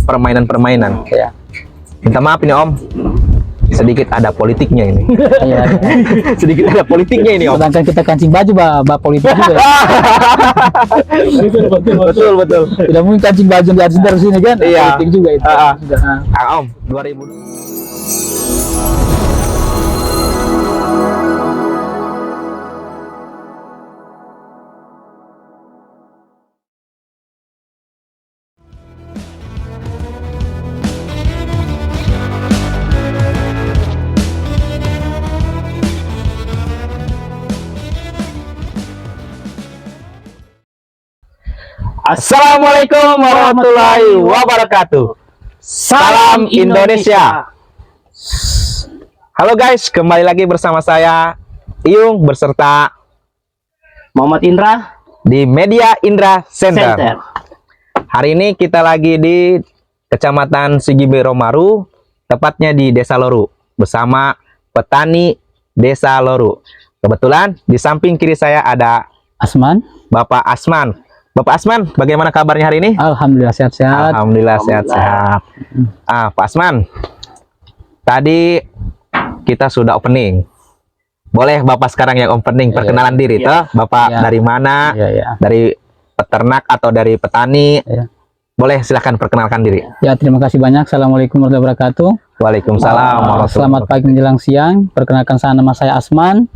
permainan-permainan. Ya. Minta maaf ini Om, sedikit ada politiknya ini. Iya. Sedikit ada politiknya ini Om. Sedangkan kita kancing baju bah politik juga. Betul. Tidak mungkin kancing baju di atas dari sini kan? Iya. Politik juga itu. Om, 2000. Assalamualaikum warahmatullahi wabarakatuh. Salam Indonesia. Halo guys, kembali lagi bersama saya Iyung beserta Muhammad Indra di Media Indra Center. Hari ini kita lagi di Kecamatan Sigibero Maru, tepatnya di Desa Loru, bersama petani Desa Loru. Kebetulan di samping kiri saya ada Asman. Bapak Asman. Bapak Asman, bagaimana kabarnya hari ini? Alhamdulillah sehat-sehat. Alhamdulillah sehat-sehat. Pak Asman, tadi kita sudah opening. Boleh Bapak sekarang yang opening, perkenalan diri, toh? Bapak dari mana? Dari peternak atau dari petani? Boleh silahkan perkenalkan diri. Ya, terima kasih banyak. Assalamualaikum warahmatullahi wabarakatuh. Waalaikumsalam. Selamat pagi menjelang siang. Perkenalkan nama saya Asman.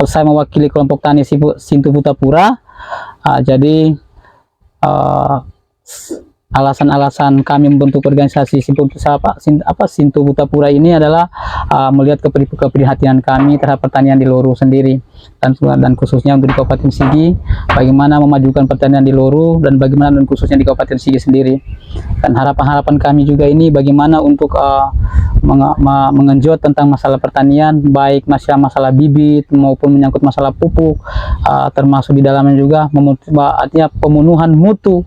Saya mewakili kelompok tani Sintu Putapura. Jadi alasan-alasan kami membentuk organisasi Sintu Putapura ini adalah melihat keprihatinan kami terhadap pertanian di Loru sendiri dan khususnya untuk di Kabupaten Sigi, bagaimana memajukan pertanian di Loru dan bagaimana dan khususnya di Kabupaten Sigi sendiri. Dan harapan kami juga ini bagaimana untuk mengenjot tentang masalah pertanian, baik masalah bibit maupun menyangkut masalah pupuk, termasuk di dalamnya juga artinya pemenuhan mutu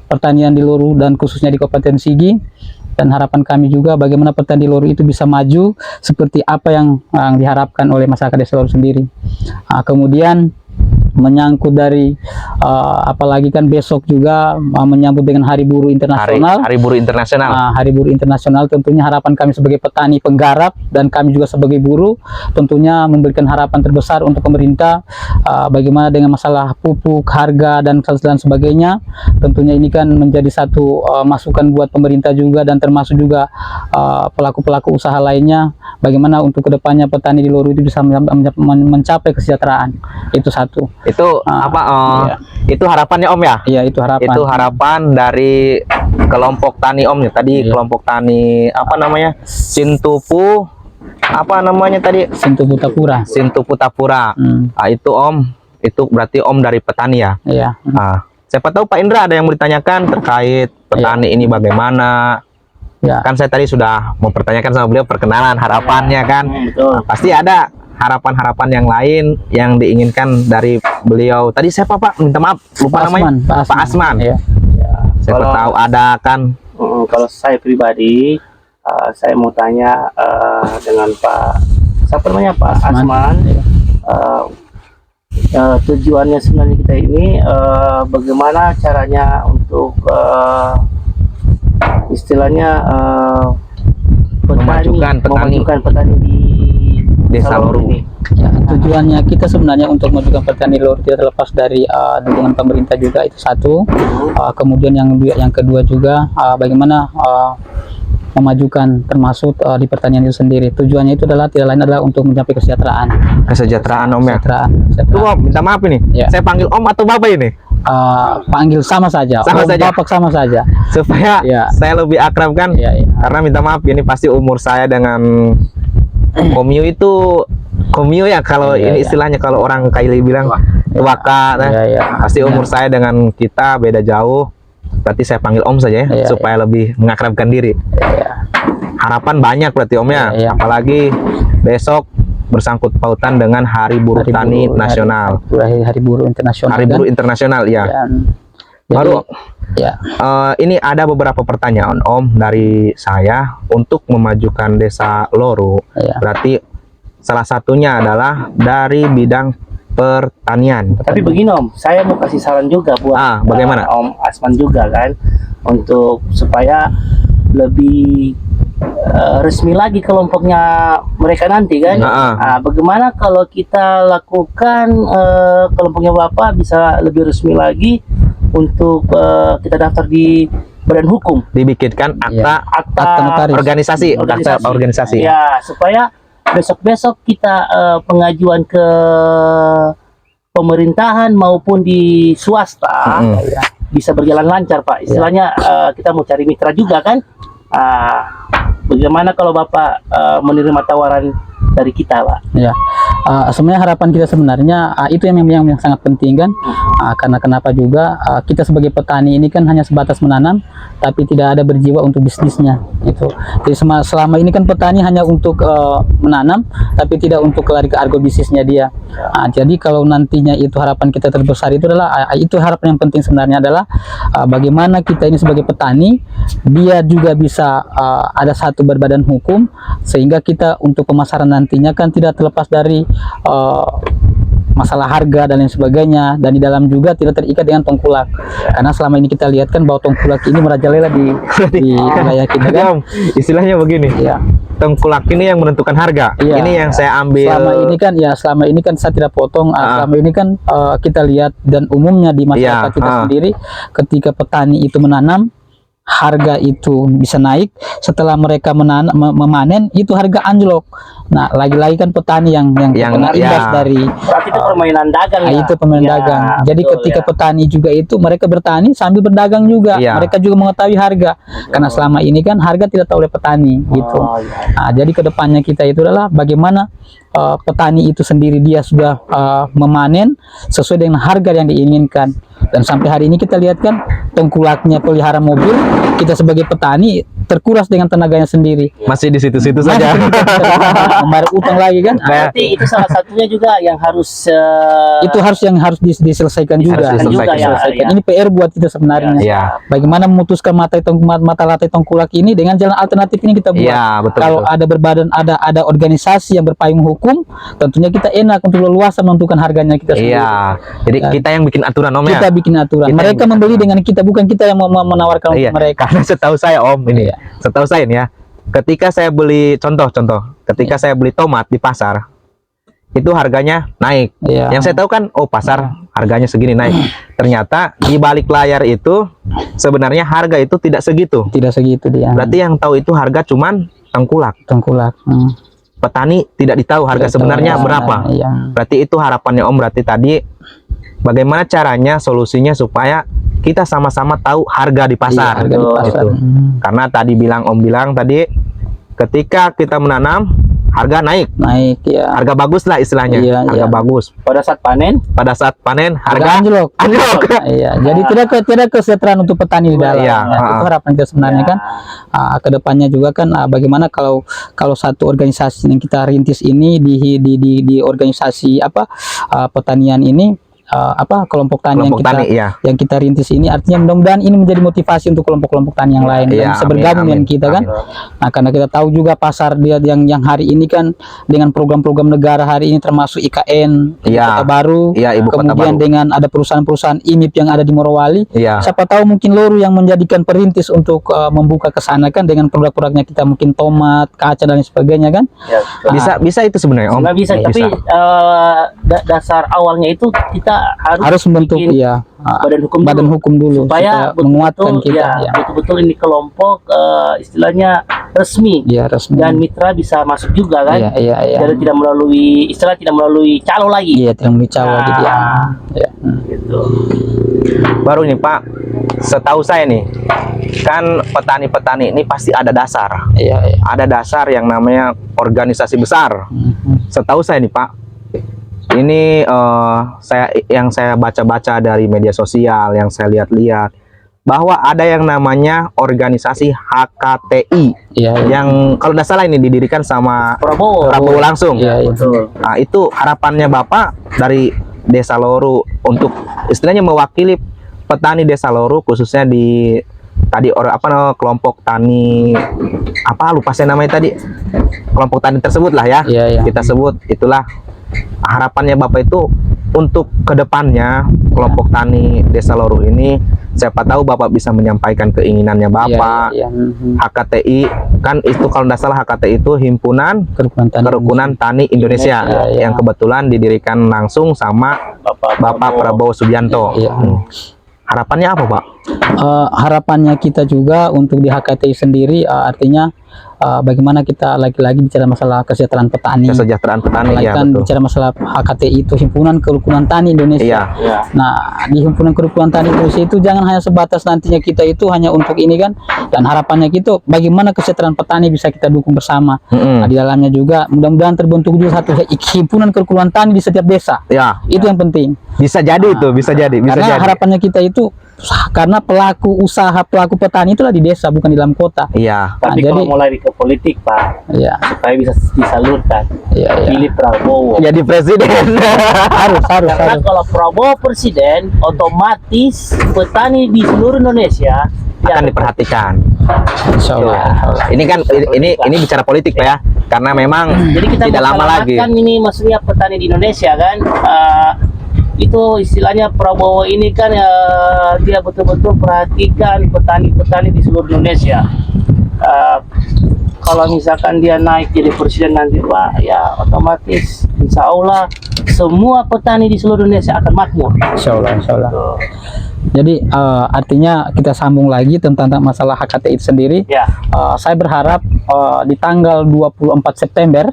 pertanian di Loru dan khususnya di Kabupaten Sigi. Dan harapan kami juga bagaimana pertanian di Loru itu bisa maju seperti apa yang diharapkan oleh masyarakat Desa Loru sendiri. Kemudian menyangkut dari apalagi kan besok juga menyambut dengan Hari Buruh Internasional. Hari Buruh Internasional. Hari Buruh Internasional, tentunya harapan kami sebagai petani penggarap dan kami juga sebagai buruh tentunya memberikan harapan terbesar untuk pemerintah bagaimana dengan masalah pupuk, harga dan sebagainya. Tentunya ini kan menjadi satu masukan buat pemerintah juga dan termasuk juga pelaku-pelaku usaha lainnya, bagaimana untuk kedepannya petani di Loru itu bisa mencapai kesejahteraan. Itu satu. Itu itu harapannya Om ya? Iya, itu harapan. Itu harapan dari kelompok tani Om ya. Tadi kelompok tani apa namanya? Sintu Putapura. Sintu Putapura. Itu Om, itu berarti Om dari petani ya? Iya. Siapa tahu Pak Indra ada yang mau ditanyakan terkait petani ini bagaimana? Kan saya tadi sudah mempertanyakan sama beliau perkenalan harapannya kan. Pasti ada harapan-harapan yang lain yang diinginkan dari beliau. Tadi siapa Pak? Minta maaf, lupa namanya. Pak Asman. Siapa tahu ada kan. Kalau saya pribadi, saya mau tanya dengan siapa namanya Pak Asman. Tujuannya sebenarnya kita ini bagaimana caranya untuk istilahnya memajukan petani di Desa Loru. Ya, tujuannya kita sebenarnya untuk memajukan petani Loru tidak terlepas dari dukungan pemerintah juga, itu satu. Kemudian yang kedua juga bagaimana memajukan termasuk di pertanian itu sendiri. Tujuannya itu adalah tidak lain adalah untuk mencapai kesejahteraan. Kesejahteraan Om ya. Kesejahteraan. Tuh Om, minta maaf ini. Saya panggil Om atau Bapak ini? Panggil sama saja. Bapak sama saja. Supaya saya lebih akrab kan. Karena minta maaf ini pasti umur saya dengan komio ya kalau ini istilahnya kalau orang Kaili bilang tuaka pasti umur saya dengan kita beda jauh, berarti saya panggil Om saja ya, supaya lebih mengakrabkan diri. Harapan banyak berarti Om ya, apalagi besok bersangkut pautan dengan Hari Buruh Tani Nasional. Hari Buruh Internasional. Hari Buruh Internasional ya. Baru ini ada beberapa pertanyaan Om dari saya untuk memajukan Desa Loru. Berarti salah satunya adalah dari bidang pertanian. Tapi begini Om, saya mau kasih saran juga buat bagaimana? Om Asman juga kan. untuk supaya lebih resmi lagi kelompoknya mereka nanti kan. Bagaimana kalau kita lakukan kelompoknya Bapak bisa lebih resmi lagi untuk kita daftar di badan hukum, Dibikinkan akta notaris. organisasi. Ya, supaya besok-besok kita pengajuan ke pemerintahan maupun di swasta bisa berjalan lancar, Pak. Istilahnya kita mau cari mitra juga kan. Bagaimana kalau Bapak menerima tawaran dari kita, Pak? Ya, sebenarnya harapan kita sebenarnya itu yang sangat penting kan. Karena kenapa juga kita sebagai petani ini kan hanya sebatas menanam, tapi tidak ada berjiwa untuk bisnisnya. Itu. Jadi selama ini kan petani hanya untuk menanam, tapi tidak untuk lari ke argo bisnisnya dia. Jadi kalau nantinya itu harapan kita terbesar itu adalah itu harapan yang penting sebenarnya adalah bagaimana kita ini sebagai petani dia juga bisa ada satu berbadan hukum sehingga kita untuk pemasaran nantinya kan tidak terlepas dari masalah harga dan lain sebagainya, dan di dalam juga tidak terikat dengan tengkulak. Karena selama ini kita lihat kan bahwa tengkulak ini merajalela di wilayah kita kan. Istilahnya begini. Ya. Tengkulak ini yang menentukan harga. Iya. Ini yang saya ambil. Selama ini kan saya tidak potong. Selama ini kan kita lihat dan umumnya di masyarakat kita sendiri, ketika petani itu menanam, harga itu bisa naik. Setelah mereka memanen, itu harga anjlok. Nah, lagi-lagi kan petani yang kena imbas dari berarti itu permainan dagang ya. Itu permainan dagang. Jadi betul, ketika petani juga itu mereka bertani sambil berdagang juga. Mereka juga mengetahui harga. Karena selama ini kan harga tidak tahu oleh petani gitu. Nah, jadi kedepannya kita itu adalah bagaimana petani itu sendiri dia sudah memanen sesuai dengan harga yang diinginkan. Dan sampai hari ini kita lihat kan tengkulaknya pelihara mobil, kita sebagai petani terkuras dengan tenaganya sendiri. Masih di situ-situ saja. Membayar utang lagi kan. Berarti itu salah satunya juga yang harus itu harus diselesaikan juga. Ya. Ini PR buat kita sebenarnya. Bagaimana memutuskan mata rantai tengkulak ini dengan jalan alternatif ini kita buat. Betul, kalau ada berbadan ada organisasi yang berpayung hukum, tentunya kita enak untuk leluasa menentukan harganya kita sendiri. Jadi kita yang bikin aturan, Om, kita bikin aturan. Mereka membeli dengan kita, bukan kita yang menawarkan untuk mereka. Karena setahu saya, Om, ini setahu saya ini ya, ketika saya beli contoh, ketika saya beli tomat di pasar, itu harganya naik. Yang saya tahu kan, pasar harganya segini naik. Ternyata di balik layar itu sebenarnya harga itu tidak segitu. Tidak segitu dia. Berarti yang tahu itu harga cuman tengkulak. Petani tidak ditahu harga sebenarnya berapa. Berarti itu harapannya, Om. Berarti tadi bagaimana caranya, solusinya supaya kita sama-sama tahu harga di pasar. Gitu. Karena tadi Om bilang tadi ketika kita menanam harga naik harga bagus lah istilahnya, harga bagus. Pada saat panen harga anjlok. Jadi tidak kesejahteraan untuk petani di dalam. Itu harapan kita sebenarnya kan. Kedepannya juga kan bagaimana kalau satu organisasi yang kita rintis ini di organisasi pertanian ini, kelompok tani yang kita rintis ini, artinya mudah-mudahan ini menjadi motivasi untuk kelompok-kelompok tani yang lain dan bisa bergabung dengan kita kan. Nah, karena kita tahu juga pasar dia yang hari ini kan dengan program-program negara hari ini termasuk IKN Kota Baru, kemudian dengan ada perusahaan-perusahaan IMIP yang ada di Morowali. Siapa tahu mungkin Loru yang menjadikan perintis untuk membuka ke sana kan dengan produk-produknya kita, mungkin tomat, kaca dan sebagainya kan. Bisa itu sebenarnya, Om. Bisa. Tapi dasar awalnya itu kita harus membentuk badan hukum dulu supaya menguatkan kita betul-betul ini kelompok istilahnya resmi, dan mitra bisa masuk juga kan. Jadi tidak melalui calo lagi. Tidak melalui calo lagi gitu. Baru nih, Pak, setahu saya nih kan petani-petani ini pasti ada dasar. Ada dasar yang namanya organisasi besar. Setahu saya nih, Pak, ini yang saya baca-baca dari media sosial, yang saya lihat-lihat, bahwa ada yang namanya organisasi HKTI yang kalau tidak salah ini didirikan sama Prabowo langsung. Nah, itu harapannya Bapak dari Desa Loru untuk istilahnya mewakili petani Desa Loru, khususnya di tadi kelompok tani lupa saya namanya tadi, kelompok tani tersebut lah ya. Kita sebut itulah harapannya Bapak itu untuk kedepannya kelompok tani Desa Loru ini, siapa tahu Bapak bisa menyampaikan keinginannya Bapak. HKTI kan itu kalau tidak salah HKTI itu Himpunan Kerukunan Tani Indonesia, yang kebetulan didirikan langsung sama Bapak Prabowo Subianto. Harapannya apa, Pak? Harapannya kita juga untuk di HKTI sendiri, artinya bagaimana kita lagi-lagi bicara masalah kesejahteraan petani. Kesejahteraan petani, ya, kan betul. bicara masalah HKTI itu Himpunan Kerukunan Tani Indonesia. Nah, di Himpunan Kerukunan Tani Indonesia itu jangan hanya sebatas nantinya kita itu hanya untuk ini kan, dan harapannya gitu bagaimana kesejahteraan petani bisa kita dukung bersama. Nah, di dalamnya juga mudah-mudahan terbentuk juga satu Himpunan Kerukunan Tani di setiap desa. Itu yang penting. Bisa jadi itu, bisa jadi. Karena harapannya kita itu karena pelaku usaha, pelaku petani itulah di desa, bukan di dalam kota. Tapi kalau mulai ke politik, Pak, supaya bisa disalurkan, pilih Prabowo jadi presiden. harus. Karena kalau Prabowo presiden, otomatis petani di seluruh Indonesia akan diperhatikan. Insya Allah. Ini kan ini bicara politik, Pak, ya. Karena memang jadi kita tidak lama lagi. Ini maksudnya petani di Indonesia kan. Itu istilahnya Prabowo ini kan dia betul-betul perhatikan petani-petani di seluruh Indonesia. Kalau misalkan dia naik jadi presiden nanti, Pak, ya otomatis insya Allah semua petani di seluruh Indonesia akan makmur. Insya Allah. Jadi artinya kita sambung lagi tentang masalah HKTI itu sendiri. Saya berharap di tanggal 24 September,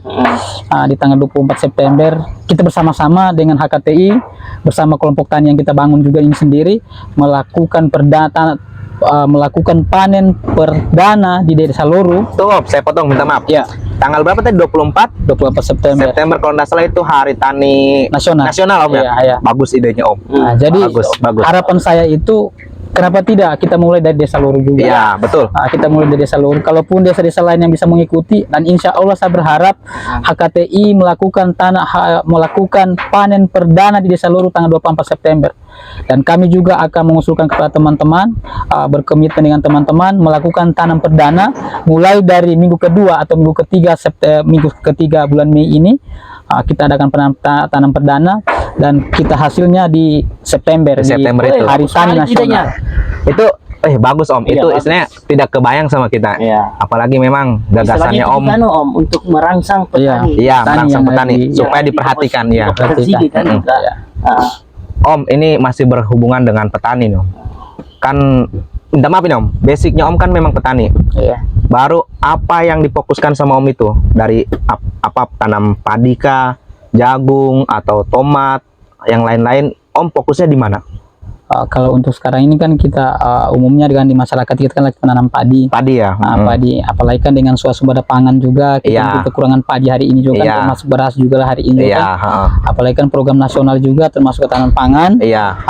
di tanggal 24 September kita bersama-sama dengan HKTI bersama kelompok tani yang kita bangun juga ini sendiri melakukan melakukan panen perdana di Desa Loru. Stop, saya potong, minta maaf. Tanggal berapa tadi? 24 September kalau tidak salah itu Hari Tani Nasional, Om, ya? Bagus idenya, Om. Nah, jadi bagus. Harapan saya itu kenapa tidak kita mulai dari Desa Loru juga? Betul. Kita mulai dari Desa Loru. Kalaupun desa-desa lain yang bisa mengikuti, dan insya Allah saya berharap HKTI melakukan panen perdana di Desa Loru tanggal 24 September. Dan kami juga akan mengusulkan kepada teman-teman, berkomitmen dengan teman-teman melakukan tanam perdana mulai dari minggu kedua atau minggu ketiga bulan Mei ini. Kita adakan tanam perdana dan kita hasilnya di September itu Hari Tani Nasional. Itu bagus, Om. Itu istilahnya tidak kebayang sama kita. Apalagi memang gagasannya Om untuk merangsang petani. Merangsang petani supaya diperhatikan ya. Om, ini masih berhubungan dengan petani, Om. Kan minta maaf ini, Om. Basicnya Om kan memang petani. Baru apa yang difokuskan sama Om itu dari apa tanam padi kah, jagung atau tomat, yang lain-lain, Om fokusnya di mana? Kalau untuk sekarang ini kan kita umumnya dengan di masyarakat kita kan lagi menanam padi. Padi ya. Padi, apalagi kan dengan swasembada pangan juga kita kekurangan padi hari ini juga kan, termasuk beras juga lah hari ini kan. Apalagi kan program nasional juga termasuk ketahanan pangan.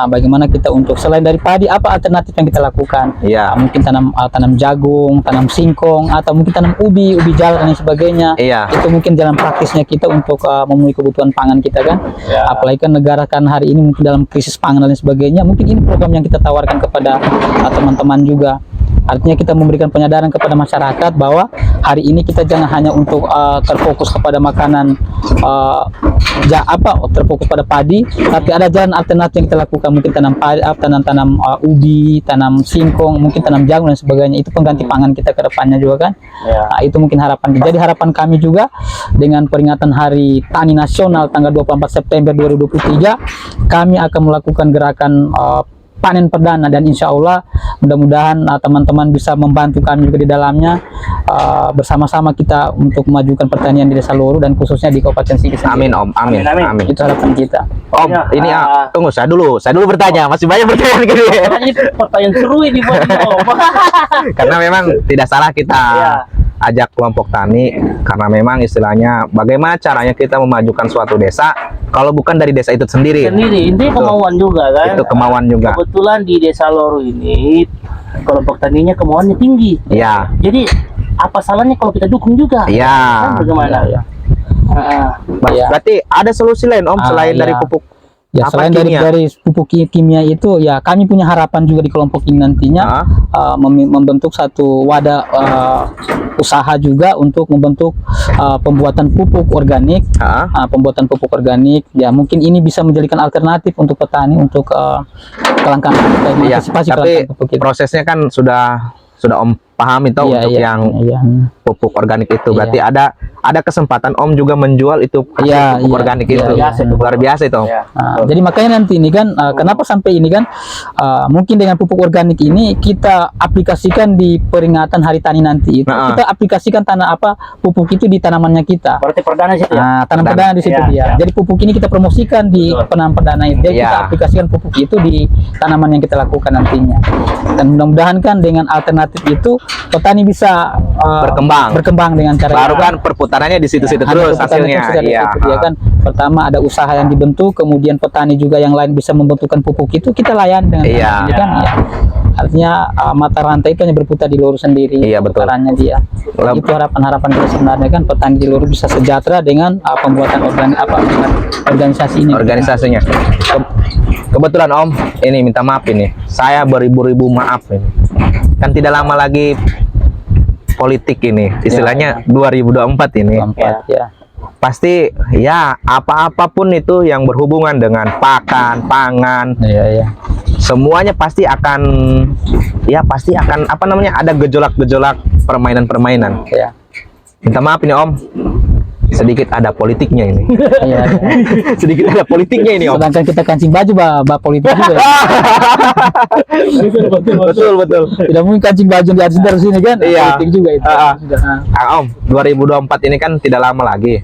Bagaimana kita untuk selain dari padi apa alternatif yang kita lakukan? Mungkin tanam jagung, tanam singkong, atau mungkin tanam ubi jalan dan sebagainya. Itu mungkin jalan praktisnya kita untuk memenuhi kebutuhan pangan kita kan. Apalagi kan negara kan hari ini mungkin dalam krisis pangan dan sebagainya. Mungkin ini program yang kita tawarkan kepada teman-teman juga. Artinya kita memberikan penyadaran kepada masyarakat bahwa hari ini kita jangan hanya untuk terfokus kepada makanan terfokus pada padi, tapi ada jalan alternatif yang kita lakukan, mungkin tanam padi, tanam ubi, tanam singkong, mungkin tanam jagung dan sebagainya. Itu pengganti pangan kita ke depannya juga kan. Itu mungkin harapan. Jadi harapan kami juga dengan peringatan Hari Tani Nasional tanggal 24 September 2023, kami akan melakukan gerakan panen perdana, dan insya Allah mudah-mudahan teman-teman bisa membantu kami juga di dalamnya, bersama-sama kita untuk memajukan pertanian di Desa Loru dan khususnya di Kabupaten Sigi. Amin, Om. Amin. Itu harapan kita. Om, ini tunggu, saya dulu bertanya, masih banyak pertanyaan gini. Ini pertanyaan seru ini buat Om. Karena memang tidak salah kita ajak kelompok tani, karena memang istilahnya bagaimana caranya kita memajukan suatu desa kalau bukan dari desa itu sendiri. Ini kemauan juga kan. Itu kemauan juga. Kebetulan di Desa Loru ini kelompok taninya kemauannya tinggi. Jadi apa salahnya kalau kita dukung juga? Kan bagaimana? Berarti ada solusi lain, Om, selain dari pupuk. Selain dari pupuk kimia itu, kami punya harapan juga di kelompok ini nantinya membentuk satu wadah usaha juga untuk membentuk pembuatan pupuk organik. Pembuatan pupuk organik, ya mungkin ini bisa menjadikan alternatif untuk petani untuk kelangkaan mengantisipasi tapi kelangkaan pupuk itu. prosesnya kan sudah Om pahami toh untuk yang pupuk organik itu. Berarti ada kesempatan Om juga menjual itu pupuk organik itu. Luar biasa itu. Jadi makanya nanti ini kan kenapa sampai ini kan mungkin dengan pupuk organik ini kita aplikasikan di peringatan Hari Tani nanti itu kita aplikasikan pupuk itu di tanamannya kita. Berarti perdana situ ya? Tanam perdana di situ dia. Jadi pupuk ini kita promosikan di penanam perdana itu. Jadi kita aplikasikan pupuk itu di tanaman yang kita lakukan nantinya. Dan mudah-mudahan kan dengan alternatif itu petani bisa berkembang dengan cara baru kan perputarannya di situ-situ terus hasilnya. Iya kan. Pertama ada usaha yang dibentuk, kemudian petani juga yang lain bisa membentukkan pupuk itu kita layan dengan kan ya. Artinya mata rantai itu hanya berputar di Loru sendiri. Iya betul. Dia. Itu harapan kita sebenarnya kan petani di Loru bisa sejahtera dengan pembuatan organisasi ini. Organisasinya. Kebetulan Om, ini minta maaf ini. Saya beribu-ribu maaf ini. Kan tidak lama lagi politik ini, istilahnya 2024 ini. Pasti ya apapun itu yang berhubungan dengan pangan, semuanya pasti akan ada gejolak-gejolak permainan. Minta maaf ini Om, sedikit ada politiknya ini. Sedikit ada politiknya ini Om. Sedangkan kita kancing baju politik juga. Betul. Tidak mungkin kancing baju di atas dari sini kan? Politik juga itu. Om, 2024 ini kan tidak lama lagi.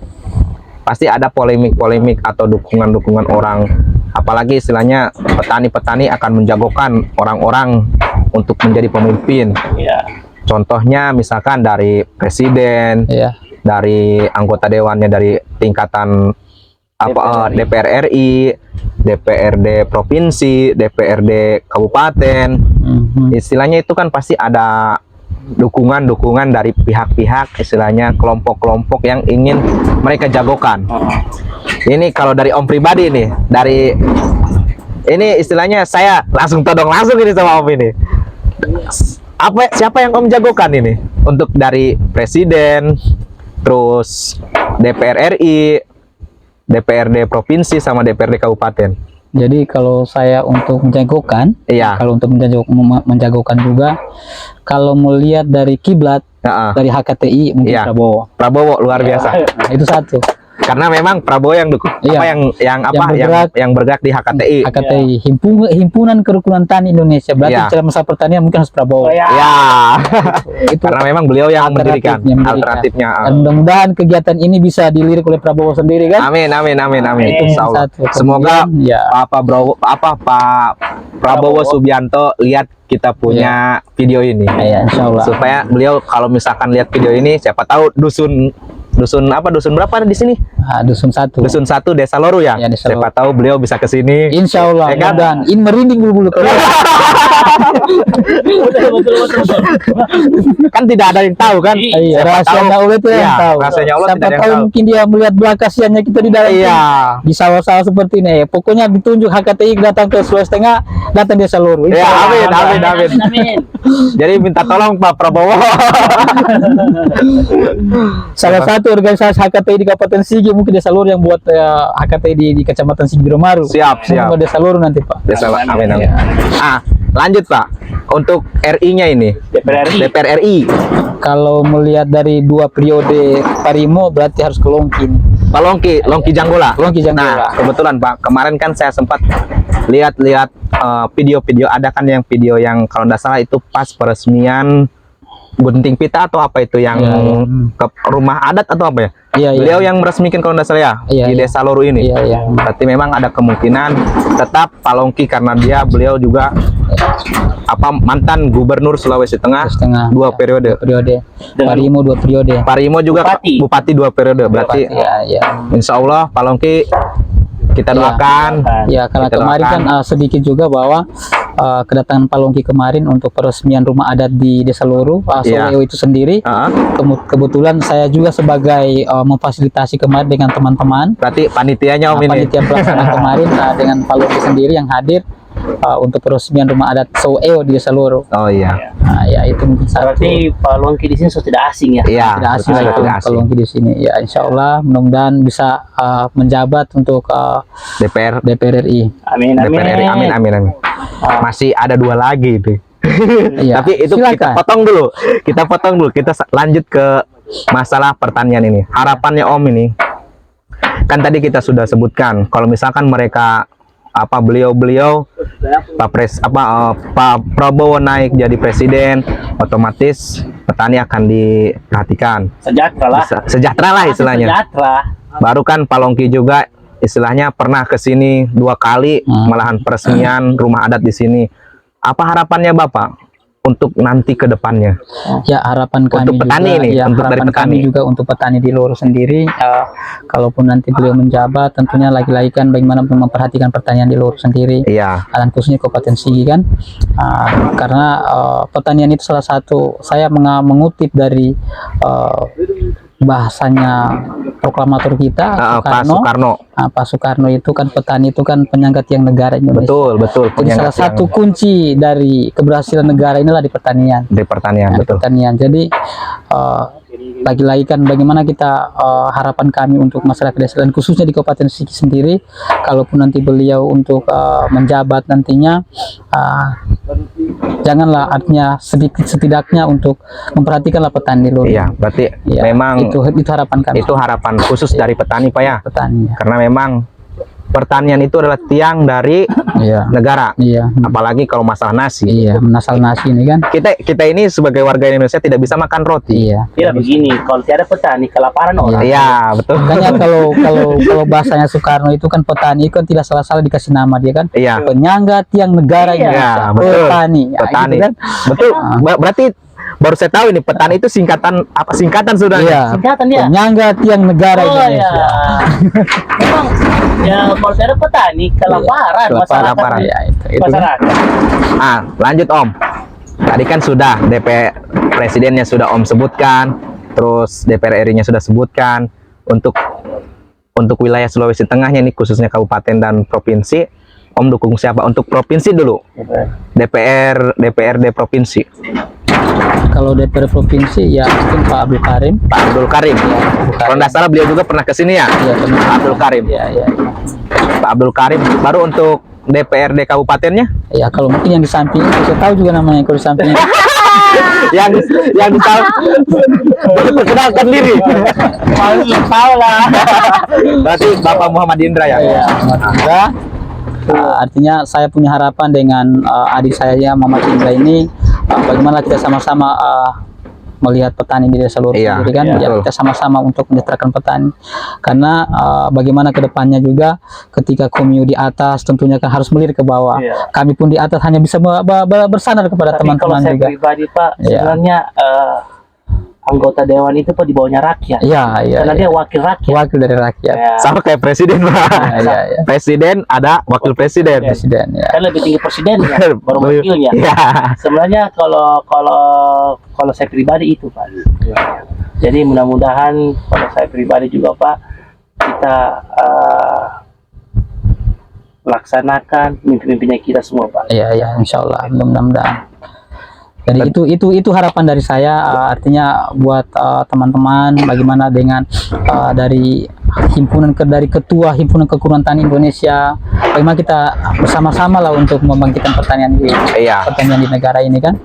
Pasti ada polemik atau dukungan orang. Apalagi istilahnya petani-petani akan menjagokan orang-orang untuk menjadi pemimpin. Contohnya misalkan dari presiden, dari anggota dewannya dari tingkatan DPR RI, DPRD provinsi, DPRD kabupaten. Istilahnya itu kan pasti ada dukungan dari pihak-pihak, istilahnya kelompok-kelompok yang ingin mereka jagokan. Ini kalau dari Om pribadi nih, ini istilahnya saya langsung ini sama Om ini. Siapa yang Om jagokan ini untuk dari presiden, terus DPR RI, DPRD provinsi sama DPRD kabupaten? Jadi kalau saya untuk menjagokan, kalau untuk menjagokan juga, kalau melihat dari kiblat dari HKTI mungkin Prabowo luar biasa. Nah, itu satu. Karena memang Prabowo yang dukung yang bergerak di HKTI. Himpunan Kerukunan Tani Indonesia. Berarti dalam masalah pertanian mungkin harus Prabowo. Itu karena memang beliau yang mendirikan alternatifnya. Dan mudah-mudahan kegiatan ini bisa dilirik oleh Prabowo sendiri kan? Amin. Insyaallah. Semoga Pak Prabowo Subianto lihat kita punya video ini. Insyaallah. Supaya beliau kalau misalkan lihat video ini, siapa tahu dusun berapa ada di sini? Dusun 1. Dusun 1 Desa Loru ya. Siapa tahu beliau bisa ke sini. Insyaallah. Dan ini merinding bulu-bulu. Kan tidak ada yang tahu kan? Rahasianya Allah itu yang tahu. Rahasianya Allah tidak ada yang tahu. Mungkin dia melihat belah kasihannya kita di dalam. Di sawah-sawah seperti ini. Pokoknya ditunjuk HKTI datang ke Sulawesi Tengah, datang Desa Loru. Amin. Jadi minta tolong Pak Prabowo. Salah satu organisasi HKTI di Kabupaten Sigi, mungkin Desa Loru yang buat HKTI di Kecamatan Sigi Biromaru. Siap. Desa Loru nanti Pak. Amin. Lanjut Pak, untuk RI-nya ini DPR RI. Kalau melihat dari 2 periode Parimo berarti harus ke Longki. Pak Longki Janggola. Nah, kebetulan Pak, kemarin kan saya sempat lihat video-video, ada kan yang video yang kalau tidak salah itu pas peresmian gunting pita atau apa itu yang ke rumah adat atau apa ya? Beliau yang meresmikan kalau tidak salah di Desa Loru ini. Berarti memang ada kemungkinan tetap Pak Longki karena beliau juga mantan Gubernur Sulawesi Tengah 2 periode. Parimo 2 periode. Parimo juga Bupati 2 periode. Berarti Insya Allah Pak Longki kita doakan. Karena kemarin kan sedikit juga bahwa kedatangan Pak Longki kemarin untuk peresmian rumah adat di Desa Loru, Soleo itu sendiri. Kebetulan saya juga sebagai memfasilitasi kemarin dengan teman-teman. Berarti panitianya Om ini. Panitia pelaksana kemarin dengan Pak Longki sendiri yang hadir. untuk peresmian rumah adat Soeo di Desa Loro. Oh iya. Nah, ya itu mungkin satu. Berarti Pak Longki di sini sudah tidak asing ya? Iya. Tidak asing betul, lah tidak asing. kalau di sini. Ya insya Allah mudah-mudahan bisa menjabat untuk DPR Amin, DPR RI. amin. DPR RI. Amin amin amin. Masih ada 2 lagi itu. Iya, Tapi itu kita silakan. potong dulu. Kita lanjut ke masalah pertanian ini. Harapannya Om ini, kan tadi kita sudah sebutkan kalau misalkan mereka beliau Pak Prabowo naik jadi presiden, otomatis petani akan diperhatikan. Sejahtera lah. Sejahtera lah istilahnya. Sejahtera. Baru kan Pak Longki juga istilahnya pernah ke sini 2 kali malahan peresmian rumah adat di sini. Apa harapannya Bapak untuk nanti ke depannya? Ya harapan kami Untuk petani juga, ini, ya untuk dari harapan kami petani. juga untuk petani di Loro sendiri. Kalaupun nanti beliau menjabat, tentunya lagi-lagi kan bagaimana memperhatikan pertanian di Loro sendiri. Iya. Dan khususnya Kabupaten Sigi kan, karena pertanian itu salah satu, saya mengutip dari bahasanya proklamator kita Pak Soekarno. Pak Soekarno itu kan petani itu kan penyangga tiang negara Indonesia. Betul. Jadi salah satu kunci dari keberhasilan negara inilah di pertanian. Di pertanian, Di betul. pertanian. Jadi lagi-lagi kan bagaimana kita harapan kami untuk masyarakat desa dan khususnya di Kabupaten Sigi sendiri, kalaupun nanti beliau untuk menjabat nantinya, janganlah artinya setidaknya untuk memperhatikanlah petani dulu. Iya, berarti Ya, memang itu harapan kami. itu harapan khusus dari petani Pak ya. petani. Karena memang pertanian itu adalah tiang dari Iya. negara. Iya. Apalagi kalau masalah nasi. Iya, menasal nasi ini kan. Kita ini sebagai warga Indonesia tidak bisa makan roti. Iya. Tidak begini, kalau tiada petani kelaparan orang. Iya, betul. Makanya kalau bahasanya Soekarno itu kan petani kan tidak salah-salah dikasih nama dia kan. Iya. Penyangga tiang negara Iya, Indonesia. betul. Petani. Ya, Petani. gitu kan. Betul. Berarti baru saya tahu ini petani itu singkatan sudah. Iya. Singkatan dia. Penyangga tiang negara Oh ya. Indonesia. Memang ya kalau tiada petani kelaparan masyarakat. Kelaparan. Ya, itu kan. Masyarakat. Lanjut Om. Tadi kan sudah DPR presidennya sudah Om sebutkan, terus DPR RI-nya sudah sebutkan. Untuk wilayah Sulawesi Tengahnya ini khususnya kabupaten dan provinsi, Om dukung siapa? Untuk provinsi dulu. DPRD provinsi. Kalau DPR provinsi ya mungkin Pak Abdul Karim. Pak Abdul Karim. Kalau nggak salah beliau juga pernah ke sini ya. Iya, benar. Pak Abdul Karim. Ya. Pak Abdul Karim. Baru untuk DPRD kabupatennya Ya kalau mungkin yang di samping, saya tahu juga namanya kalau di samping. yang di perkenalkan diri. Tahu lah. Berarti Bapak Muhammad Indra ya. Ya, Indra. Artinya saya punya harapan dengan adik saya Muhammad Indra ini, bagaimana kita sama-sama melihat petani di desa Loro Iya, sendiri kan, iya, ya betul. kita sama-sama untuk menyejahterakan petani, karena bagaimana kedepannya juga ketika komio di atas tentunya kan harus melirik ke bawah. Iya. Kami pun di atas hanya bisa bersandar kepada Tapi kalau teman-teman saya juga. pribadi Pak, Iya. sebenarnya anggota dewan itu Pak di bawahnya rakyat. Iya, Karena iya. dia wakil rakyat. Wakil dari rakyat. Ya. Sama kayak presiden, Pak. Iya. Presiden ada wakil presiden. Presiden ya. Kan lebih tinggi presidennya, baru wakilnya. Iya. Sebenarnya kalau saya pribadi itu Pak. Jadi mudah-mudahan kalau saya pribadi juga Pak, kita laksanakan mimpi-mimpinya kita semua Pak. Iya, insya Allah, mudah-mudahan. Jadi itu harapan dari saya, artinya buat teman-teman, bagaimana dengan dari dari ketua himpunan keguruan tani Indonesia, bagaimana kita bersama-sama lah untuk membangkitkan pertanian di negara ini kan.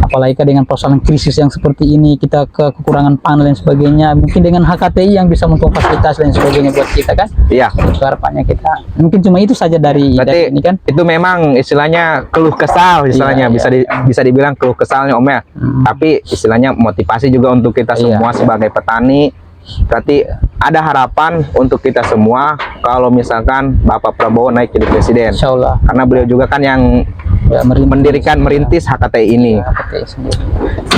Apalagi dengan persoalan krisis yang seperti ini, kita kekurangan pangan dan sebagainya, mungkin dengan HKTI yang bisa memfasilitasi dan sebagainya buat kita kan. Iya. Itu harapannya kita. Mungkin cuma itu saja dari ini kan. Itu memang istilahnya keluh kesal, istilahnya bisa dibilang keluh kesalnya Om ya. Tapi istilahnya motivasi juga untuk kita semua sebagai petani. Berarti ada harapan untuk kita semua kalau misalkan Bapak Prabowo naik jadi presiden. Insya Allah. Karena beliau juga kan yang merintis HKTI ini.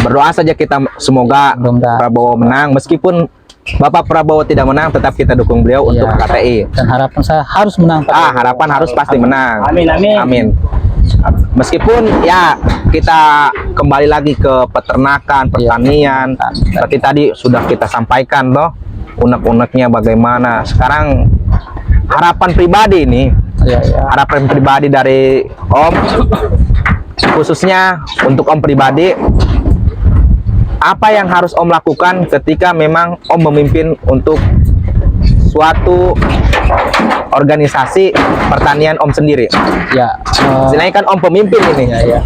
Berdoa saja kita semoga Prabowo menang, meskipun Bapak Prabowo tidak menang, tetap kita dukung beliau untuk HKTI. Dan harapan saya harus menang. Harapan harus pasti menang. Amin. Meskipun ya kita kembali lagi ke peternakan, pertanian. Seperti tadi sudah kita sampaikan loh, unek-uneknya bagaimana. Sekarang harapan pribadi ini Ya, ya. Harapan pribadi dari Om, khususnya untuk Om pribadi, apa yang harus Om lakukan ketika memang Om memimpin untuk suatu organisasi pertanian Om sendiri? Ya, Istilahnya kan Om pemimpin ini. ya.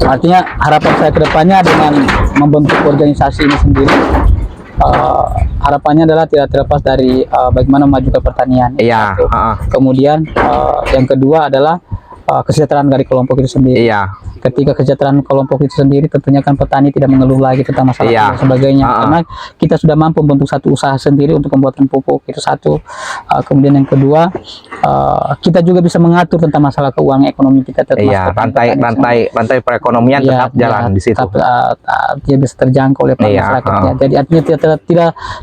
Artinya harapan saya ke depannya dengan membentuk organisasi ini sendiri, harapannya adalah tidak terlepas dari bagaimana memajukan pertanian. Iya. Kemudian yang kedua adalah kesejahteraan dari kelompok itu sendiri. Iya. Ketika kesejahteraan kelompok itu sendiri, tentunya kan petani tidak mengeluh lagi tentang masalah Iya. dan sebagainya, karena kita sudah mampu membentuk satu usaha sendiri untuk pembuatan pupuk, itu satu. Kemudian yang kedua, kita juga bisa mengatur tentang masalah keuangan ekonomi kita. Iya, rantai perekonomian ya, tetap jalan di situ. Dia bisa terjangkau oleh masyarakatnya. Jadi artinya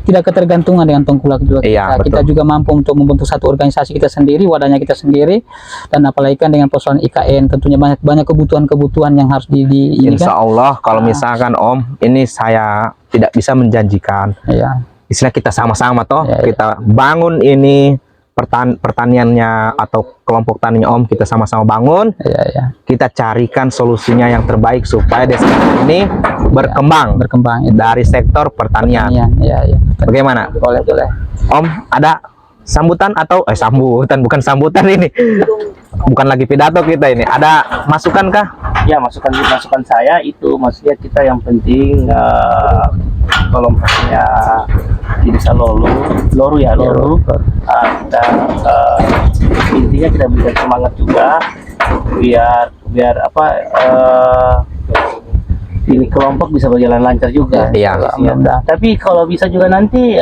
tidak ketergantungan dengan tengkulak juga kita. Iya, Kita juga mampu untuk membentuk satu organisasi kita sendiri, wadahnya kita sendiri, dan apalagi kan dengan persoalan IKN, tentunya banyak kebutuhan yang harus Insya Allah kalau misalkan Om, ini saya tidak bisa menjanjikan. Iya. Istilah kita sama-sama toh, Iya, iya. kita bangun ini pertaniannya atau kelompok taninya Om, kita sama-sama bangun. Iya, iya. Kita carikan solusinya yang terbaik supaya desa ini berkembang Berkembang itu. dari sektor pertanian. Iya, iya. Bagaimana? Boleh. Om, ada sambutan atau sambutan, bukan sambutan ini. Bukan lagi pidato kita ini. Ada masukan kah? Ya, masukan saya itu maksudnya kita yang penting kelompoknya di desa Loru kita intinya kita berikan semangat juga biar apa ini kelompok bisa berjalan lancar juga. Iya. Tapi kalau bisa juga nanti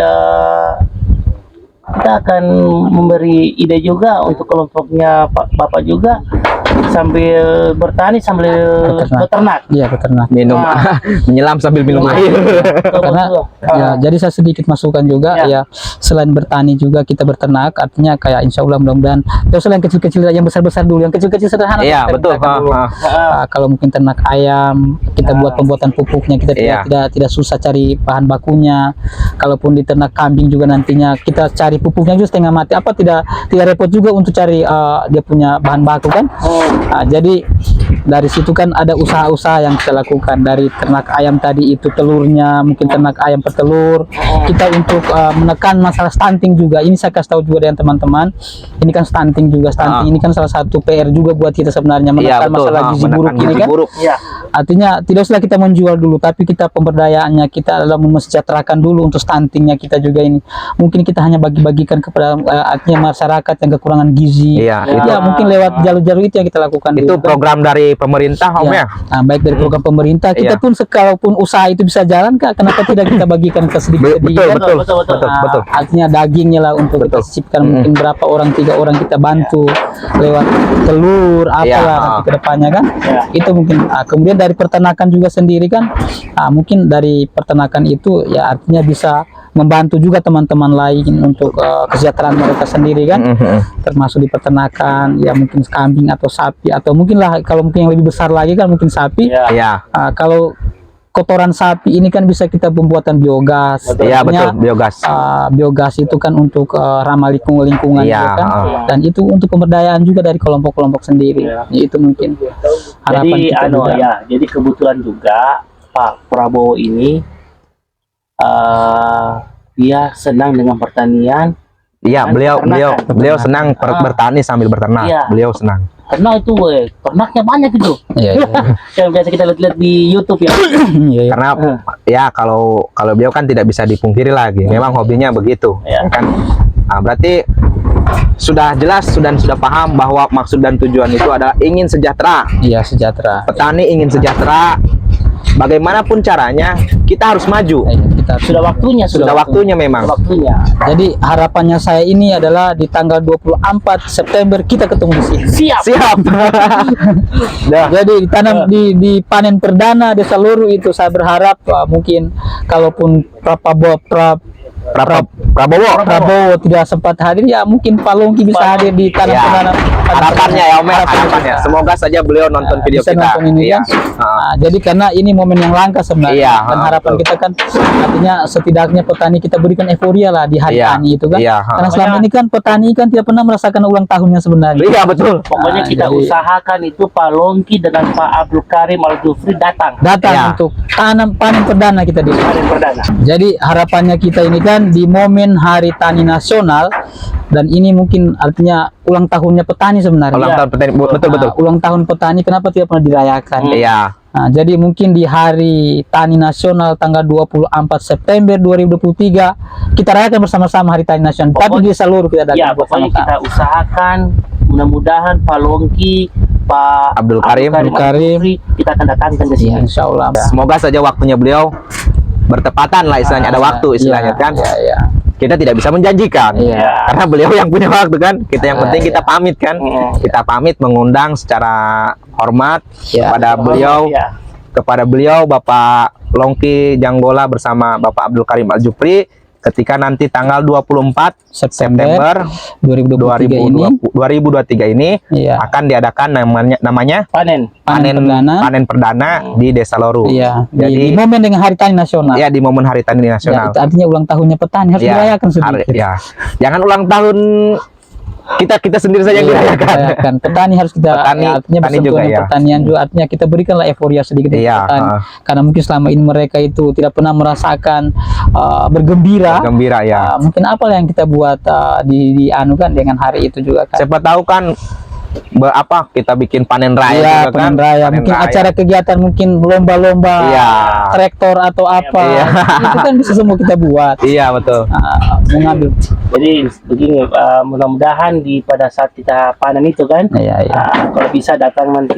kita akan memberi ide juga untuk kelompoknya Bapak juga sambil bertani sambil beternak. Iya, beternak. Minum menyelam sambil minum air. Karena ya, jadi saya sedikit masukan juga ya, selain bertani juga kita berternak, artinya kayak insya Allah mudah-mudahan terus selain kecil-kecil, yang besar-besar dulu, yang kecil-kecil sederhana. Iya, betul. Kalau mungkin ternak ayam, kita buat pembuatan pupuknya, kita tidak susah cari bahan bakunya. Kalaupun di ternak kambing juga nantinya kita cari pupuknya juga setengah mati, apa tidak repot juga untuk cari dia punya bahan baku kan. Jadi dari situ kan ada usaha-usaha yang kita lakukan, dari ternak ayam tadi itu telurnya, mungkin ternak ayam petelur, kita untuk menekan masalah stunting juga. Ini saya kasih tahu juga dengan teman-teman, ini kan stunting juga, ini kan salah satu PR juga buat kita sebenarnya, menekan masalah gizi buruk ini kan. Artinya tidak usah kita menjual dulu, tapi kita pemberdayaannya kita adalah mesejahterakan dulu untuk stuntingnya kita juga ini. Mungkin kita hanya bagi-bagikan kepada artinya masyarakat yang kekurangan gizi. Ya, mungkin lewat jalur-jalur itu yang kita lakukan. Itu program dari pemerintah Om ya? Baik dari program pemerintah, kita pun sekalaupun usaha itu bisa jalan Kak, kenapa tidak kita bagikan ke sedikit-sedikit? Betul. Artinya dagingnya lah untuk kita sisipkan, mungkin berapa orang, 3 orang kita bantu lewat telur apalah nanti ke depannya kan. Itu mungkin kemudian dari peternakan juga sendiri kan, mungkin dari peternakan itu ya artinya bisa membantu juga teman-teman lain untuk kesejahteraan mereka sendiri kan, termasuk di peternakan ya, mungkin kambing atau sapi, atau mungkin lah kalau mungkin yang lebih besar lagi kan mungkin sapi. Kalau kotoran sapi ini kan bisa kita pembuatan biogas. Iya, betul, biogas. Biogas itu kan untuk ramah lingkungan juga kan, dan itu untuk pemberdayaan juga dari kelompok-kelompok sendiri. Itu mungkin harapan jadi kita juga. jadi kebetulan juga Pak Prabowo ini dia senang dengan pertanian. Iya, beliau senang bertani sambil berternak. Beliau senang. Ternak itu, ternaknya banyak gitu. Yang biasa kita lihat di YouTube ya. Karena ya kalau beliau kan tidak bisa dipungkiri lagi, memang hobinya begitu. Kan, berarti sudah jelas dan sudah paham bahwa maksud dan tujuan itu adalah ingin sejahtera. Iya, sejahtera. Petani ingin sejahtera. Bagaimanapun caranya, kita harus maju. Sudah waktunya memang. Jadi harapannya saya ini adalah di tanggal 24 September kita ketemu di sini. Siap. Jadi ditanam di panen perdana desa Loru itu, saya berharap mungkin kalaupun Prabowo tidak sempat hadir, ya mungkin Pak Longki bisa hadir di tanam perdana. Harapannya ya Om, harapannya. Semoga saja beliau nonton video bisa kita. Nonton ini kan. Jadi karena karena ini momen yang langka sebenarnya. Iya, Dan harapan betul. kita kan artinya setidaknya petani kita berikan euforia lah di hari Iya, tani itu kan. iya, Karena selama ini kan petani kan tidak pernah merasakan ulang tahunnya sebenarnya. Iya betul. Pokoknya Nah, kita jadi- usahakan itu Pak Longki dengan Pak Abdul Karim Al-Jufri datang Datang Iya. untuk tanam panen perdana kita di. hari perdana. Jadi harapannya kita ini kan di momen Hari Tani Nasional, dan ini mungkin artinya ulang tahunnya petani sebenarnya. Ulang tahun petani, betul betul. Nah, ulang tahun petani kenapa tidak pernah dirayakan? Iya. Nah, jadi mungkin di Hari Tani Nasional tanggal 24 September 2023 kita rayakan bersama-sama Hari Tani Nasional. Tapi di seluruh kita Ya, datang pokoknya bersama-sama. kita usahakan mudah-mudahan Pak Longki, Pak Abdul Karim. Al-Jufri kita akan datangkan ke Ya, sini. insya Allah. Semoga saja waktunya beliau bertepatan lah istilahnya, ada waktu istilahnya kan. Iya. Kita tidak bisa menjanjikan Iya. karena beliau yang punya waktu kan. Kita yang penting kita Iya. pamit kan. Kita pamit mengundang secara hormat Iya. kepada beliau Bapak Longki Janggola bersama Bapak Abdul Karim Al-Jufri ketika nanti tanggal 24 September 2023 ini 2023 ini iya. akan diadakan namanya Panen. panen perdana di Desa Loru. Iya, Jadi di momen dengan Hari Tani Nasional. ya di momen Hari Tani Ya, Nasional. itu artinya ulang tahunnya petani harus Ya, dirayakan sedikit. ya. Jangan ulang tahun kita sendiri saja yang Iya, dirayakan. dirayakan. Petani harus kita artinya petani bersentuhan juga, dengan ya. pertanian juga, artinya kita berikanlah euforia sedikit untuk Iya, petani. Karena mungkin selama ini mereka itu tidak pernah merasakan bergembira. Gembira ya. Mungkin apa yang kita buat di anukan dengan hari itu juga kan. Siapa tahu kan kita bikin panen raya Iya, juga panen kan. raya. Panen Mungkin raya. acara kegiatan, mungkin lomba-lomba Iya. traktor atau apa. Iya. Itu kan bisa semua kita buat. Iya betul. Mengambil. Jadi begini, mudah-mudahan pada saat kita panen itu kan, Iya, iya. kalau bisa datang nanti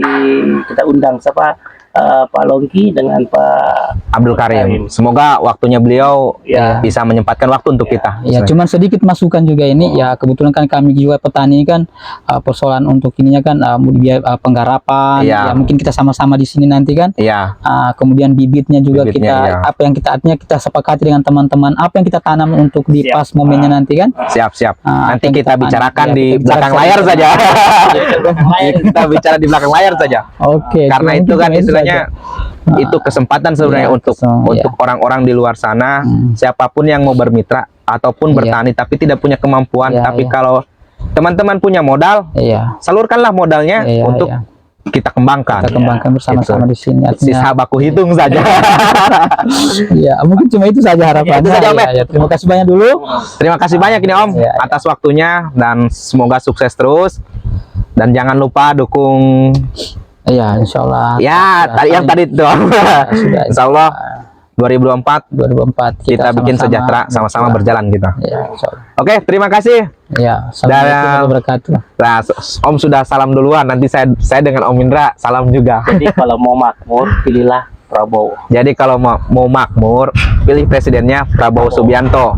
kita undang siapa, Pak Longki dengan Pak Abdul Karim. Semoga waktunya beliau Ya. bisa menyempatkan waktu untuk kita. Ya, cuman sedikit masukan juga ini. Ya, kebetulan kan kami juga petani kan persoalan untuk ininya kan penggarapan. Iya. Ya, mungkin kita sama-sama di sini nanti kan. Iya. Kemudian bibitnya juga Bibitnya, kita iya. apa yang kita artinya kita sepakati dengan teman-teman apa yang kita tanam untuk di Siap. pas momennya nanti kan. Siap. Apa Nanti yang kita panen. bicarakan Ya, di kita belakang bicarakan layar di saja. Lain. Kita bicara di belakang layar saja. Oke. Karena mungkin itu kan cuma istilahnya saja. itu kesempatan sebenarnya Iya, untuk iya. orang-orang di luar sana, siapapun yang mau bermitra ataupun Iya. bertani tapi tidak punya kemampuan, Iya, tapi iya. kalau teman-teman punya modal, Iya. salurkanlah modalnya Iya, untuk iya. kita kembangkan. Kita kembangkan bersama-sama Gitu. di sini. Sisa baku hitung saja. Iya, mungkin cuma itu saja harapannya. Itu saja, Om, Ya, ya. Terima kasih banyak dulu. Terima kasih banyak ini Om Iya, iya. atas waktunya dan semoga sukses terus. Dan jangan lupa dukung Iya, insya Allah. yang tadi itu. sudah. Insya Allah 2024 2024 kita bikin sejahtera sama-sama berjalan kita. Ya, insya Allah. Oke, terima kasih. Ya, assalamualaikum warahmatullahi wabarakatuh. Nah, Om sudah salam duluan. Nanti saya dengan Om Indra salam juga. Jadi kalau mau makmur, pilihlah Prabowo. Jadi kalau mau makmur, pilih presidennya Prabowo Subianto.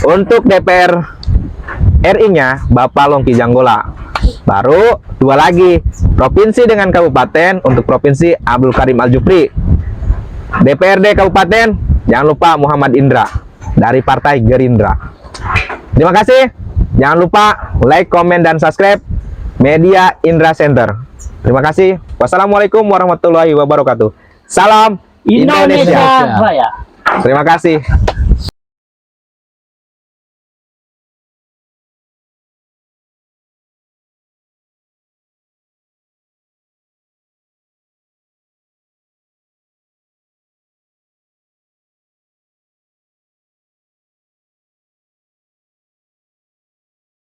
Untuk DPR RI-nya Bapak Longki Janggola. Baru 2 lagi, provinsi dengan kabupaten. Untuk provinsi Abdul Karim Al-Jufri. DPRD kabupaten jangan lupa Muhammad Indra dari Partai Gerindra. Terima kasih. Jangan lupa like, komen, dan subscribe Media Indra Center. Terima kasih. Wassalamualaikum warahmatullahi wabarakatuh. Salam Indonesia Indonesia. Raya. Terima kasih.